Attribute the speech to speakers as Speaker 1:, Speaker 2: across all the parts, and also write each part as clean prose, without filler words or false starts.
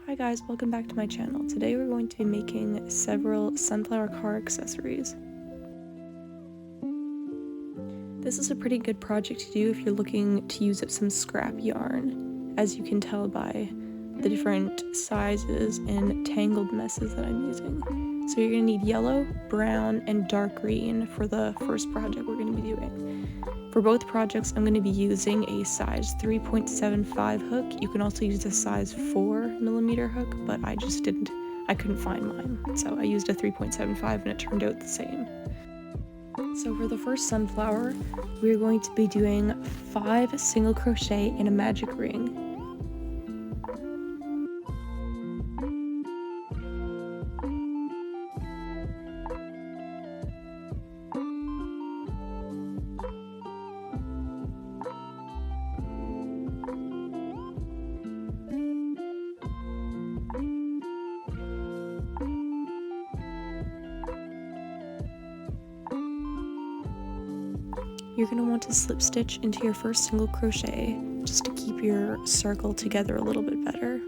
Speaker 1: Hi guys, welcome back to my channel. Today we're going to be making several sunflower car accessories. This is a pretty good project to do if you're looking to use up some scrap yarn, as you can tell by the different sizes and tangled messes that I'm using. So you're going to need yellow, brown, and dark green for the first project we're going to be doing. For both projects, I'm going to be using a size 3.75 hook. You can also use a size 4mm hook, but I couldn't find mine. So I used a 3.75 and it turned out the same. So for the first sunflower, we're going to be doing 5 single crochet in a magic ring. You're going to want to slip stitch into your first single crochet just to keep your circle together a little bit better.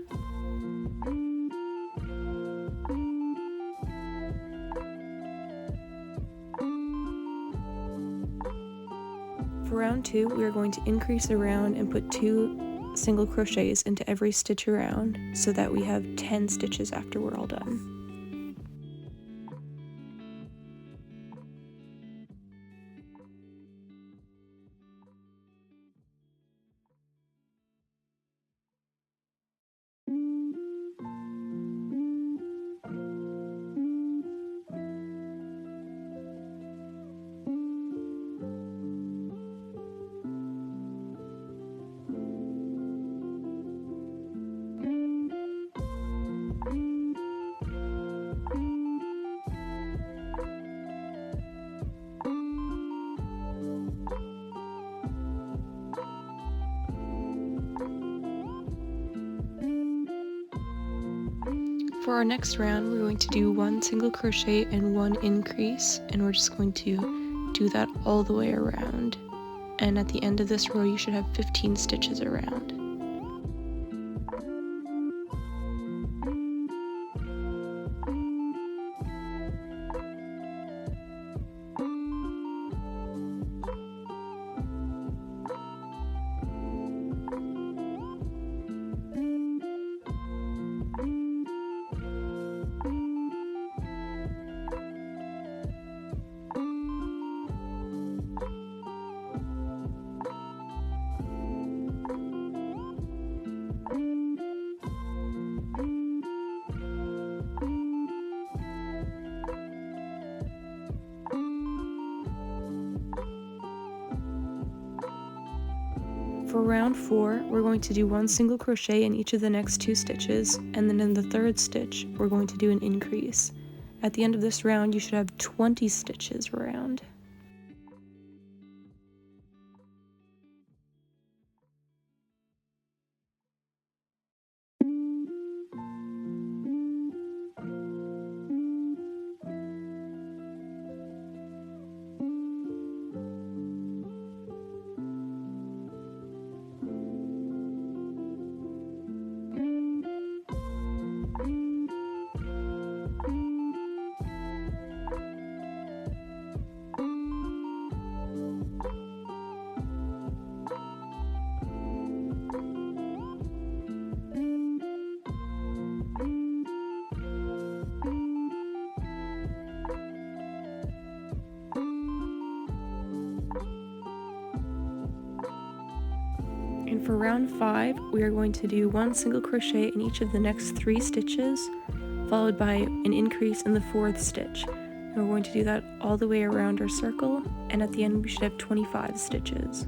Speaker 1: For round 2, we are going to increase around and put 2 single crochets into every stitch around so that we have 10 stitches after we're all done. For our next round, we're going to do 1 single crochet and 1 increase, and we're just going to do that all the way around. And at the end of this row, you should have 15 stitches around. For round 4, we're going to do 1 single crochet in each of the next 2 stitches, and then in the 3rd stitch, we're going to do an increase. At the end of this round, you should have 20 stitches around. And for round 5, we are going to do 1 single crochet in each of the next 3 stitches, followed by an increase in the 4th stitch. And we're going to do that all the way around our circle, and at the end we should have 25 stitches.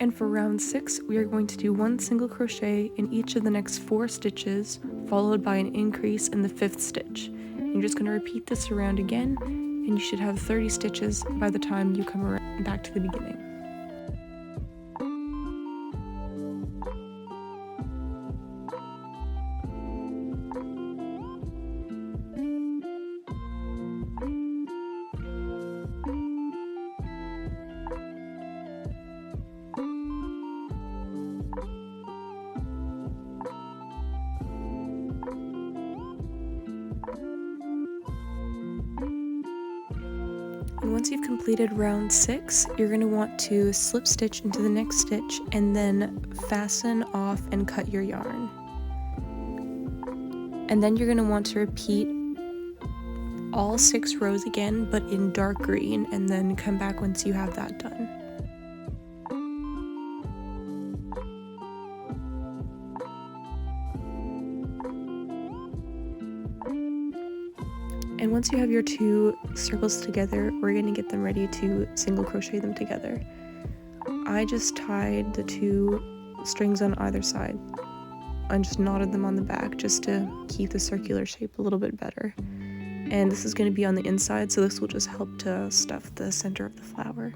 Speaker 1: And for round 6, we are going to do 1 single crochet in each of the next 4 stitches, followed by an increase in the 5th stitch. And you're just going to repeat this around again, and you should have 30 stitches by the time you come back to the beginning. And once you've completed round 6, you're going to want to slip stitch into the next stitch and then fasten off and cut your yarn. And then you're going to want to repeat all 6 rows again, but in dark green, and then come back once you have that done. And once you have your 2 circles together, we're going to get them ready to single crochet them together. I just tied the 2 strings on either side and just knotted them on the back just to keep the circular shape a little bit better. And this is going to be on the inside, so this will just help to stuff the center of the flower.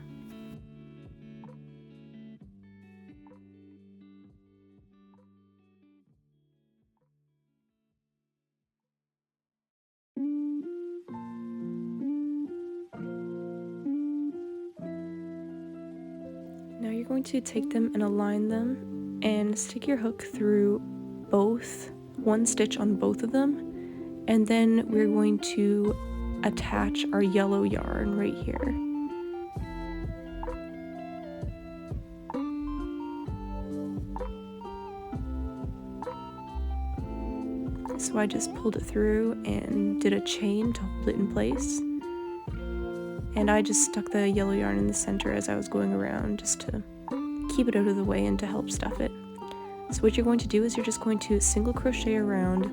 Speaker 1: Now you're going to take them and align them and stick your hook through one stitch on both of them, and then we're going to attach our yellow yarn right here. So I just pulled it through and did a chain to hold it in place. And I just stuck the yellow yarn in the center as I was going around just to keep it out of the way and to help stuff it. So what you're going to do is you're just going to single crochet around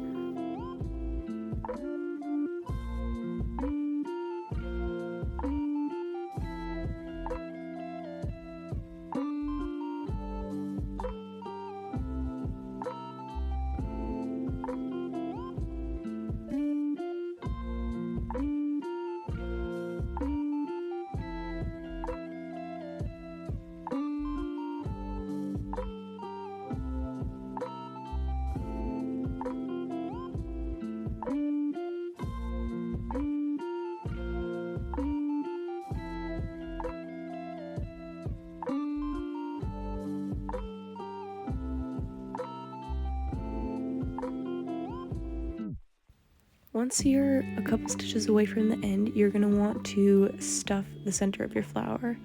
Speaker 1: Once you're a couple stitches away from the end, you're going to want to stuff the center of your flower.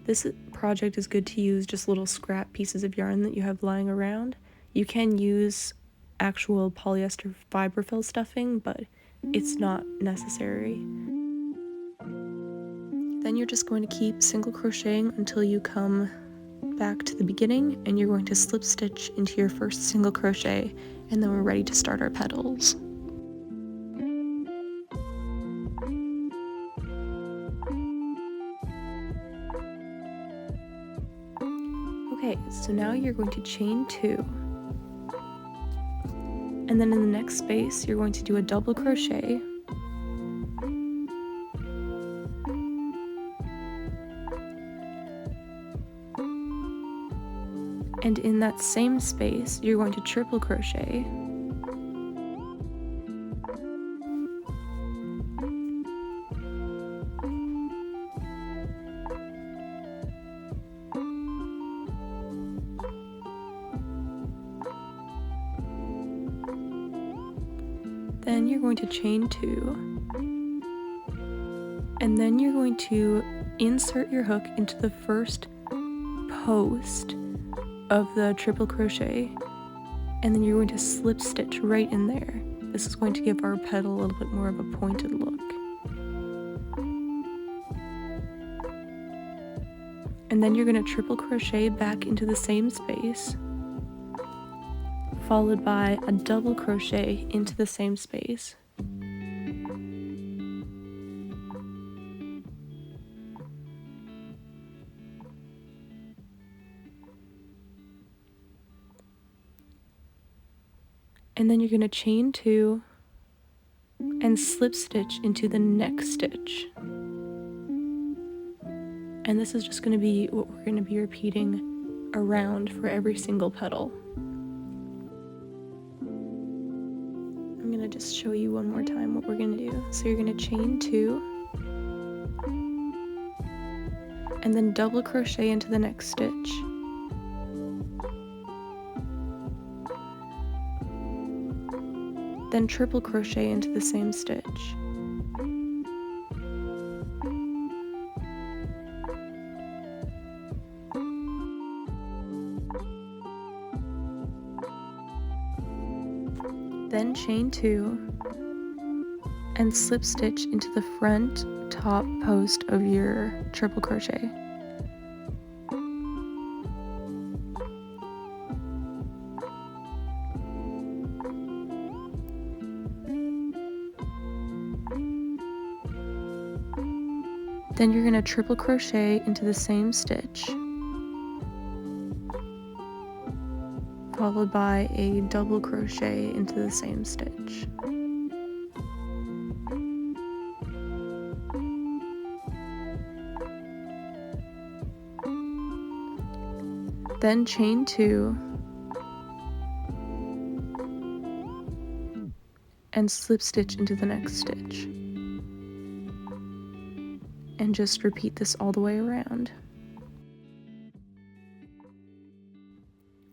Speaker 1: This project is good to use just little scrap pieces of yarn that you have lying around. You can use actual polyester fiberfill stuffing, but it's not necessary. Then you're just going to keep single crocheting until you come back to the beginning, and you're going to slip stitch into your first single crochet, and then we're ready to start our petals. Okay, so now you're going to chain 2, and then in the next space you're going to do a double crochet, and in that same space you're going to triple crochet, then you're going to chain 2, and then you're going to insert your hook into the first post of the triple crochet, and then you're going to slip stitch right in there. This is going to give our petal a little bit more of a pointed look. And then you're going to triple crochet back into the same space, followed by a double crochet into the same space. And then you're going to chain 2 and slip stitch into the next stitch. And this is just going to be what we're going to be repeating around for every single petal. I'm going to just show you one more time what we're going to do. So you're going to chain 2 and then double crochet into the next stitch. Then triple crochet into the same stitch. Then chain 2 and slip stitch into the front top post of your triple crochet. Then you're going to triple crochet into the same stitch, followed by a double crochet into the same stitch. Then chain 2 and slip stitch into the next stitch. And just repeat this all the way around.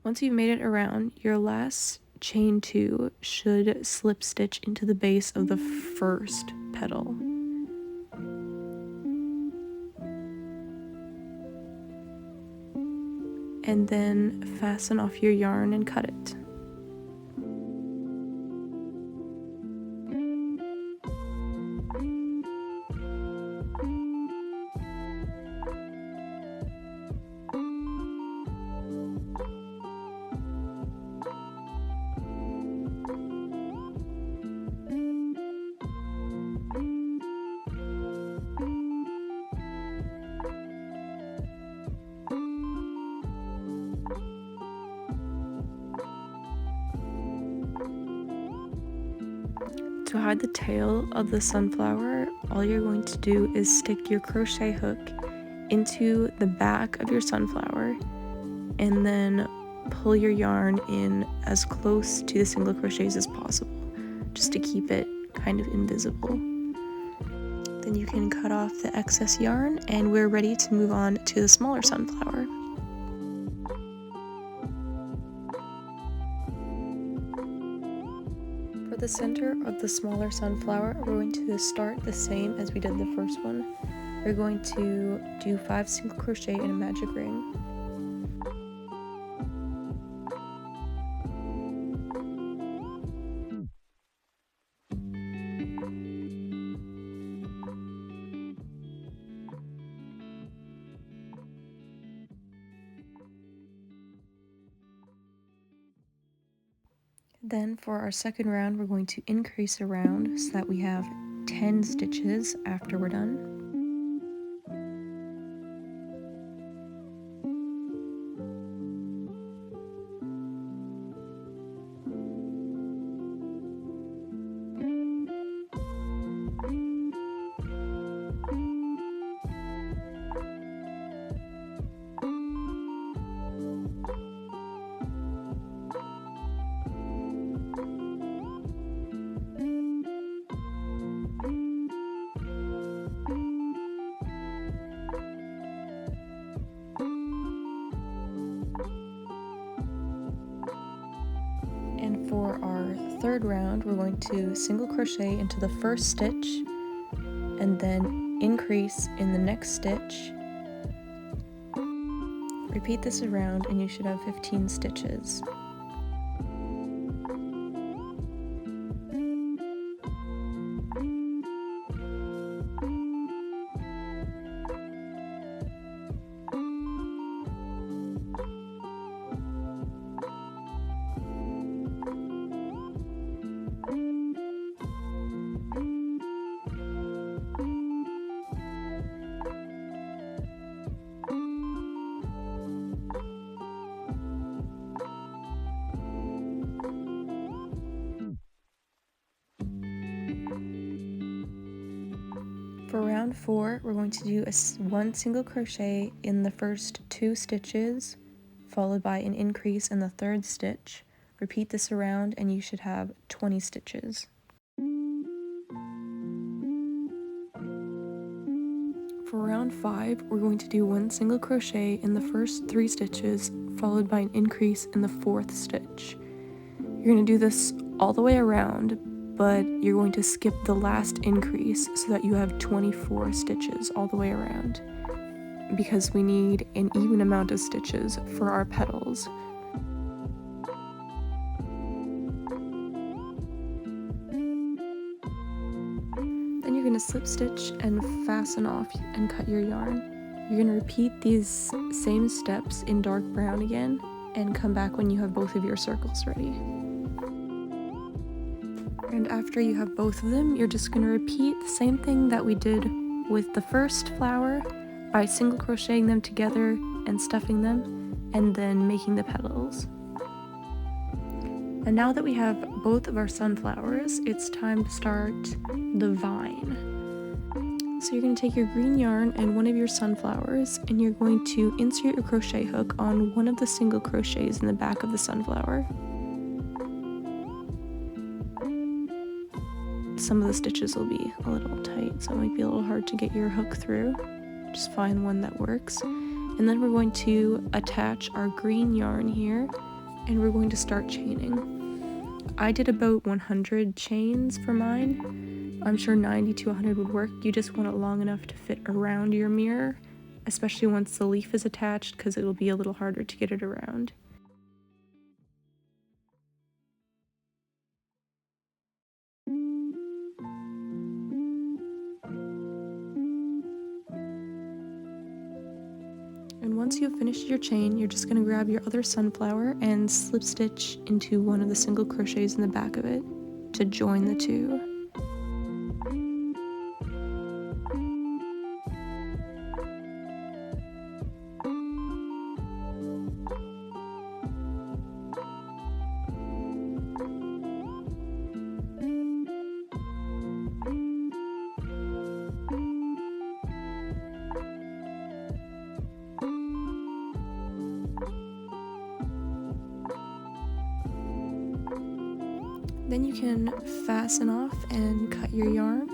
Speaker 1: Once you've made it around, your last chain 2 should slip stitch into the base of the first petal. And then fasten off your yarn and cut it. To hide the tail of the sunflower, all you're going to do is stick your crochet hook into the back of your sunflower and then pull your yarn in as close to the single crochets as possible, just to keep it kind of invisible. Then you can cut off the excess yarn and we're ready to move on to the smaller sunflower. For the center of the smaller sunflower, we're going to start the same as we did the first one. We're going to do 5 single crochet in a magic ring. Then for our second round, we're going to increase a round so that we have 10 stitches after we're done. And for our third round, we're going to single crochet into the first stitch and then increase in the next stitch. Repeat this around and you should have 15 stitches. For round 4, we're going to do one single crochet in the first 2 stitches, followed by an increase in the 3rd stitch. Repeat this around and you should have 20 stitches. For round 5, we're going to do one single crochet in the first 3 stitches, followed by an increase in the 4th stitch. You're going to do this all the way around, but you're going to skip the last increase so that you have 24 stitches all the way around, because we need an even amount of stitches for our petals. Then you're going to slip stitch and fasten off and cut your yarn. You're going to repeat these same steps in dark brown again and come back when you have both of your circles ready. And after you have both of them, you're just going to repeat the same thing that we did with the first flower by single crocheting them together and stuffing them, and then making the petals. And now that we have both of our sunflowers, it's time to start the vine. So you're going to take your green yarn and one of your sunflowers, and you're going to insert your crochet hook on one of the single crochets in the back of the sunflower. Some of the stitches will be a little tight, so it might be a little hard to get your hook through. Just find one that works. And then we're going to attach our green yarn here, and we're going to start chaining. I did about 100 chains for mine. I'm sure 90 to 100 would work. You just want it long enough to fit around your mirror, especially once the leaf is attached, because it will be a little harder to get it around. And once you've finished your chain, you're just going to grab your other sunflower and slip stitch into one of the single crochets in the back of it to join the two. Then you can fasten off and cut your yarn.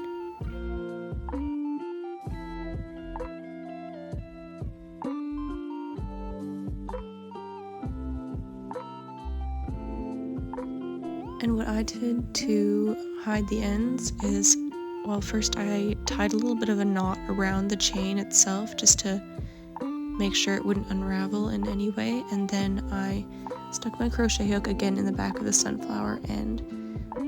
Speaker 1: And what I did to hide the ends is, well, first I tied a little bit of a knot around the chain itself just to make sure it wouldn't unravel in any way, and then I stuck my crochet hook again in the back of the sunflower and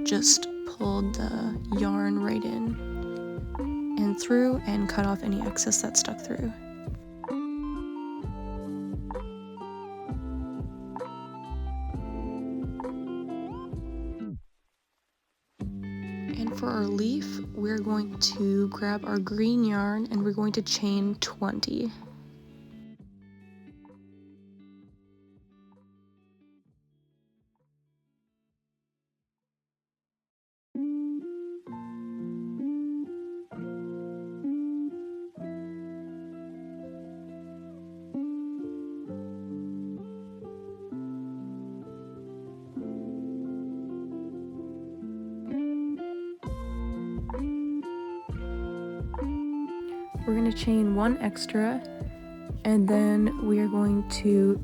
Speaker 1: just pulled the yarn right in and through and cut off any excess that stuck through. And for our leaf, we're going to grab our green yarn and we're going to chain 20. We're going to chain one extra, and then we are going to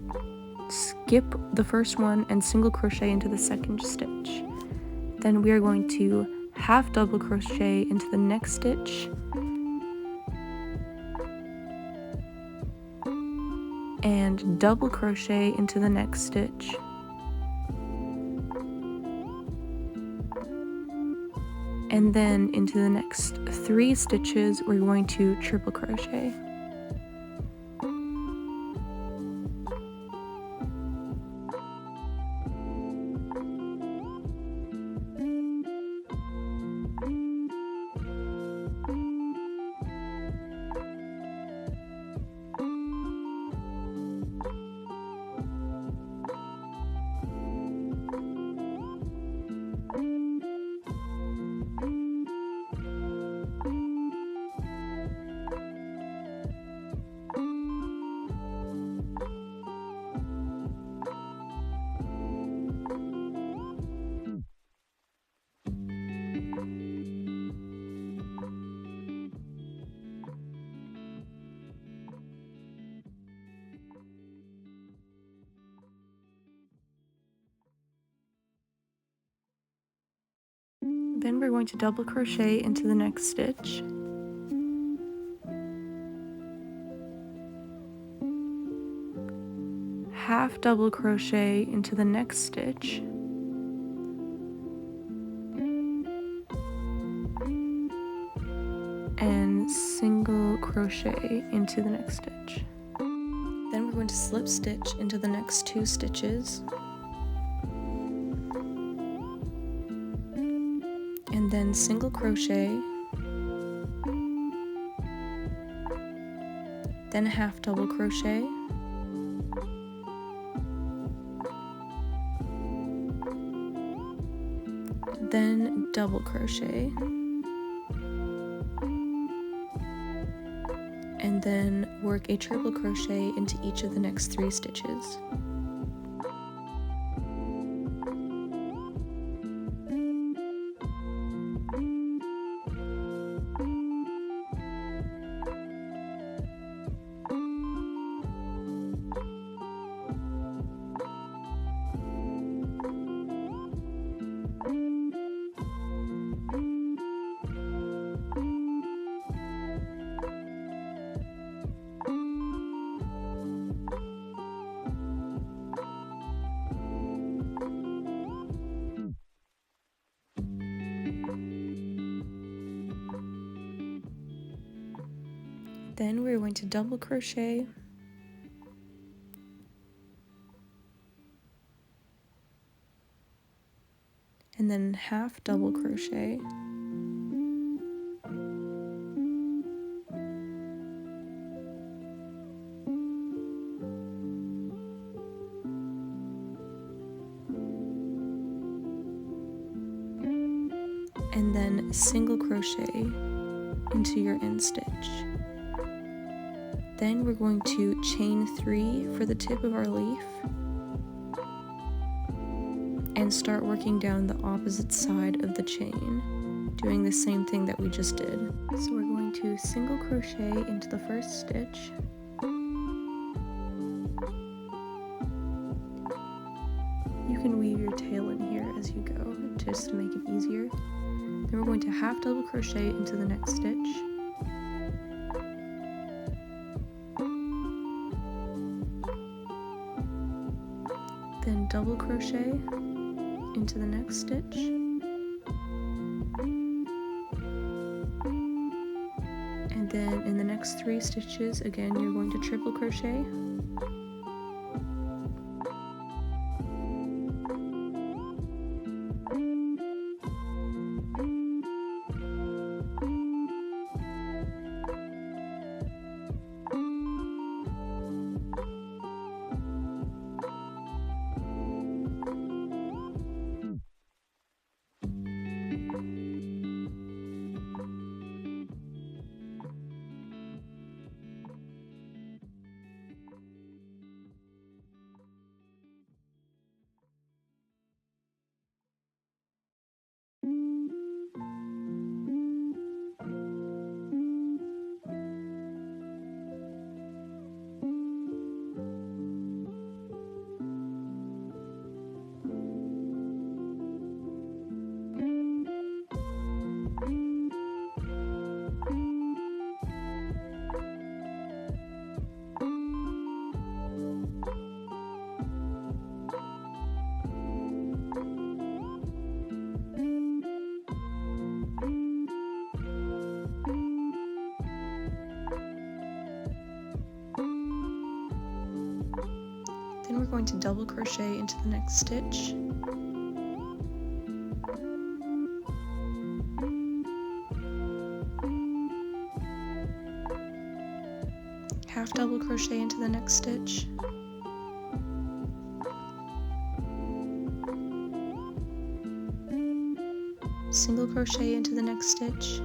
Speaker 1: skip the first one and single crochet into the second stitch. Then we are going to half double crochet into the next stitch, and double crochet into the next stitch, and then into the next 3 stitches we're going to triple crochet. Then we're going to double crochet into the next stitch. Half double crochet into the next stitch. And single crochet into the next stitch. Then we're going to slip stitch into the next 2 stitches. And then single crochet. Then half double crochet. Then double crochet. And then work a triple crochet into each of the next 3 stitches. Then we're going to double crochet, and then half double crochet, and then single crochet into your end stitch. Then we're going to chain 3 for the tip of our leaf and start working down the opposite side of the chain, doing the same thing that we just did. So we're going to single crochet into the first stitch, you can weave your tail in here as you go just to make it easier. Then we're going to half double crochet into the next stitch, then double crochet into the next stitch, and then in the next 3 stitches again you're going to triple crochet, then we're going to double crochet into the next stitch, half double crochet into the next stitch, single crochet into the next stitch,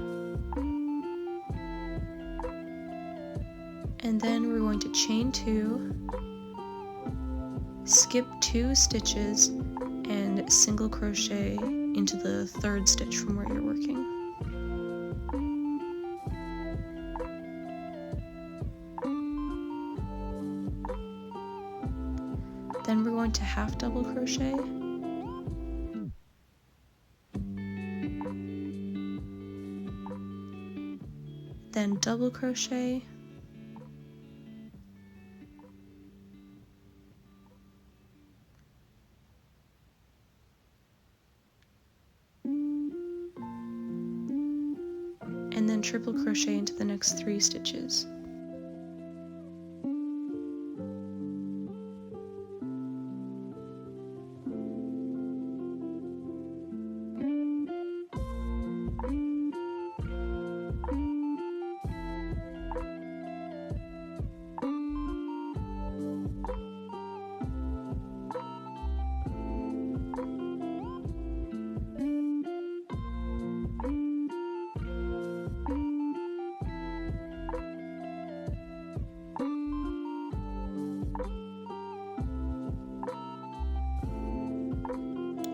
Speaker 1: and then we're going to chain 2, skip 2 stitches, and single crochet into the 3rd stitch from where you're working. Then we're going to half double crochet, then double crochet, and then triple crochet into the next 3 stitches.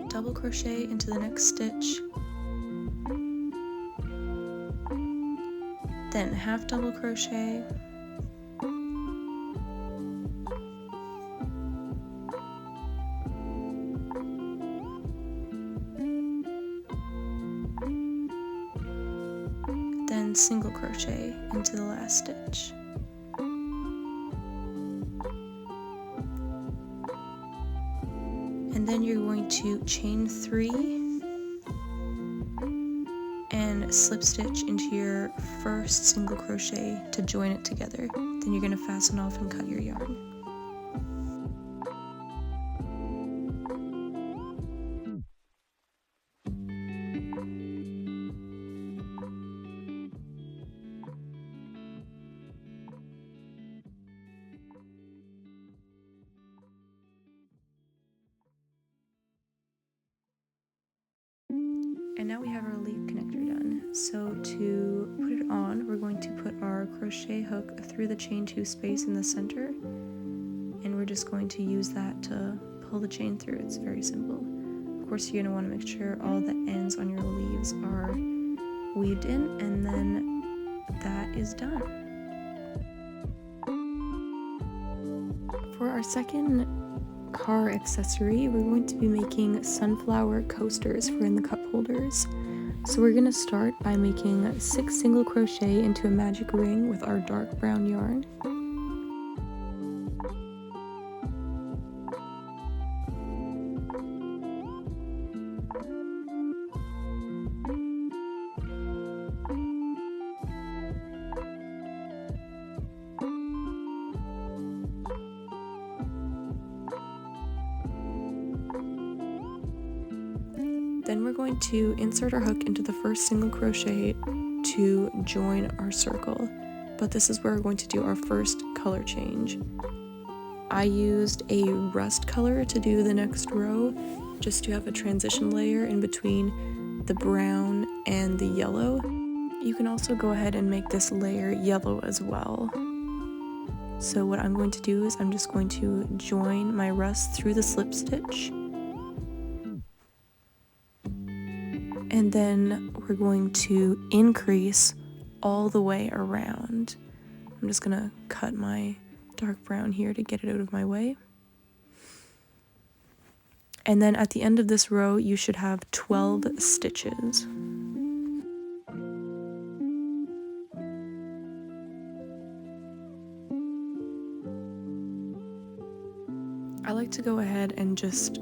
Speaker 1: Double crochet into the next stitch, then half double crochet, then single crochet into the last stitch. And then you're going to chain 3 and slip stitch into your first single crochet to join it together. Then you're going to fasten off and cut your yarn. And now we have our leaf connector done. So to put it on, we're going to put our crochet hook through the chain 2 space in the center, and we're just going to use that to pull the chain through. It's very simple. Of course, you're going to want to make sure all the ends on your leaves are weaved in, and then that is done. For our second car accessory, we're going to be making sunflower coasters for in the cup holders. So we're going to start by making 6 single crochet into a magic ring with our dark brown yarn. Then we're going to insert our hook into the first single crochet to join our circle, but this is where we're going to do our first color change. I used a rust color to do the next row, just to have a transition layer in between the brown and the yellow. You can also go ahead and make this layer yellow as well. So what I'm going to do is I'm just going to join my rust through the slip stitch, and then we're going to increase all the way around. I'm just gonna cut my dark brown here to get it out of my way. And then at the end of this row, you should have 12 stitches. I like to go ahead and just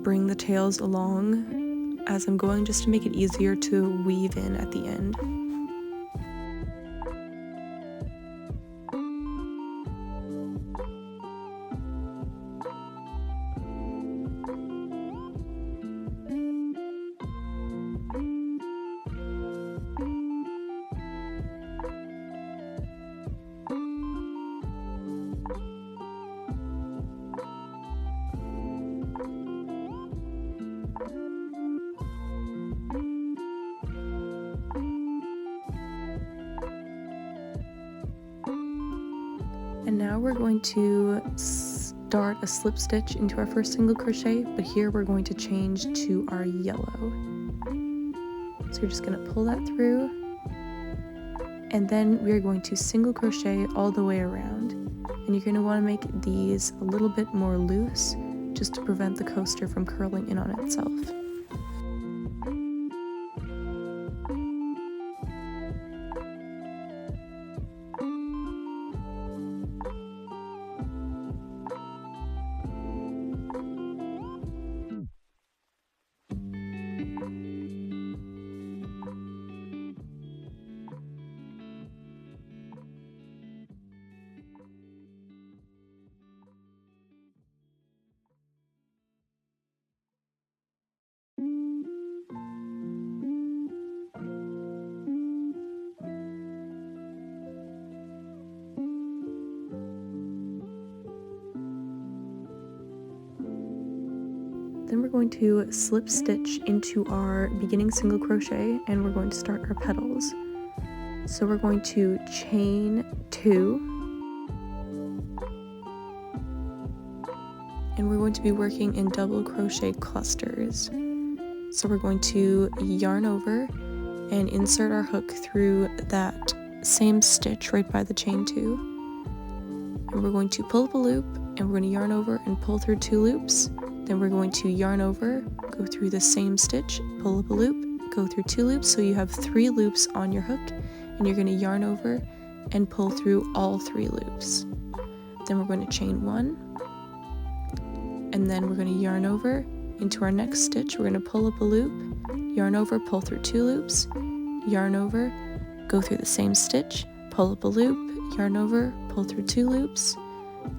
Speaker 1: bring the tails along as I'm going, just to make it easier to weave in at the end. And now we're going to start a slip stitch into our first single crochet, but here we're going to change to our yellow. So you're just going to pull that through, and then we're going to single crochet all the way around. And you're going to want to make these a little bit more loose, just to prevent the coaster from curling in on itself. Then we're going to slip stitch into our beginning single crochet and we're going to start our petals. So we're going to chain 2 and we're going to be working in double crochet clusters. So we're going to yarn over and insert our hook through that same stitch right by the chain 2. And we're going to pull up a loop and we're going to yarn over and pull through 2 loops. Then we're going to yarn over, go through the same stitch, pull up a loop, go through 2 loops, so you have 3 loops on your hook, and you're going to yarn over and pull through all 3 loops. Then we're going to chain 1, and then we're going to yarn over into our next stitch. We're going to pull up a loop, yarn over, pull through 2 loops, yarn over, go through the same stitch, pull up a loop, yarn over, pull through 2 loops,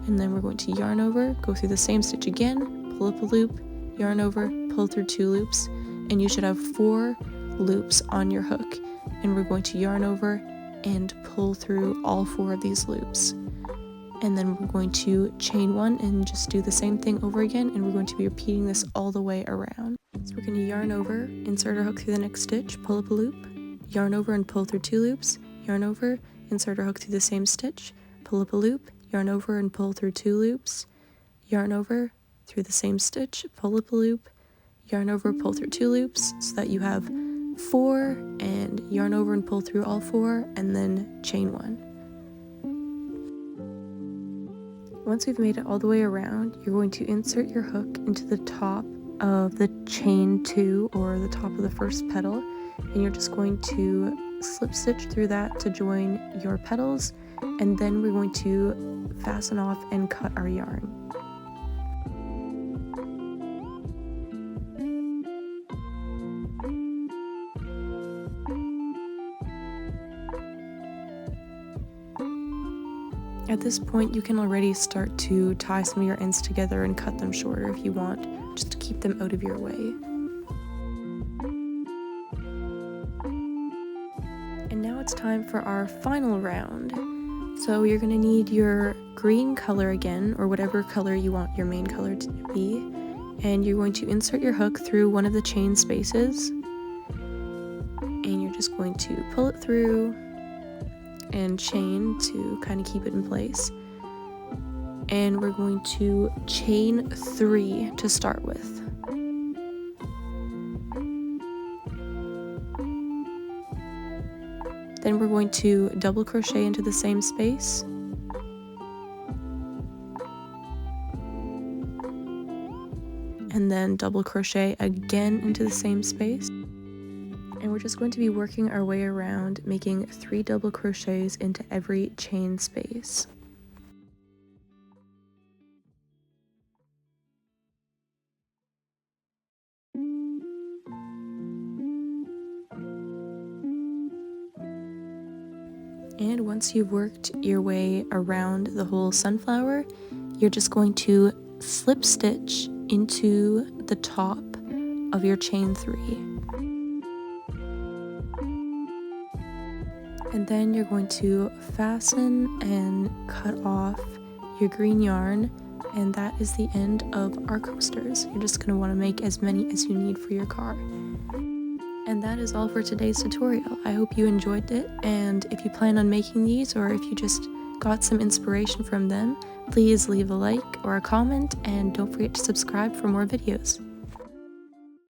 Speaker 1: and then we're going to yarn over, go through the same stitch again, pull up a loop, yarn over, pull through 2 loops, and you should have 4 loops on your hook. And we're going to yarn over and pull through all 4 of these loops. And then we're going to chain 1 and just do the same thing over again, and we're going to be repeating this all the way around. So we're going to yarn over, insert our hook through the next stitch, pull up a loop, yarn over and pull through 2 loops, yarn over, insert our hook through the same stitch, pull up a loop, yarn over and pull through 2 loops, yarn over, through the same stitch, pull up a loop, yarn over, pull through 2 loops so that you have 4, and yarn over and pull through all 4, and then chain 1. Once we've made it all the way around, you're going to insert your hook into the top of the chain 2 or the top of the first petal, and you're just going to slip stitch through that to join your petals, and then we're going to fasten off and cut our yarn. At this point, you can already start to tie some of your ends together and cut them shorter if you want, just to keep them out of your way. And now it's time for our final round. So you're going to need your green color again, or whatever color you want your main color to be, and you're going to insert your hook through one of the chain spaces, and you're just going to pull it through and chain to kind of keep it in place. And we're going to chain 3 to start with. Then we're going to double crochet into the same space. And then double crochet again into the same space. And we're just going to be working our way around, making 3 double crochets into every chain space. And once you've worked your way around the whole sunflower, you're just going to slip stitch into the top of your chain 3. And then you're going to fasten and cut off your green yarn, and that is the end of our coasters. You're just going to want to make as many as you need for your car. And that is all for today's tutorial. I hope you enjoyed it, and if you plan on making these, or if you just got some inspiration from them, please leave a like or a comment, and don't forget to subscribe for more videos.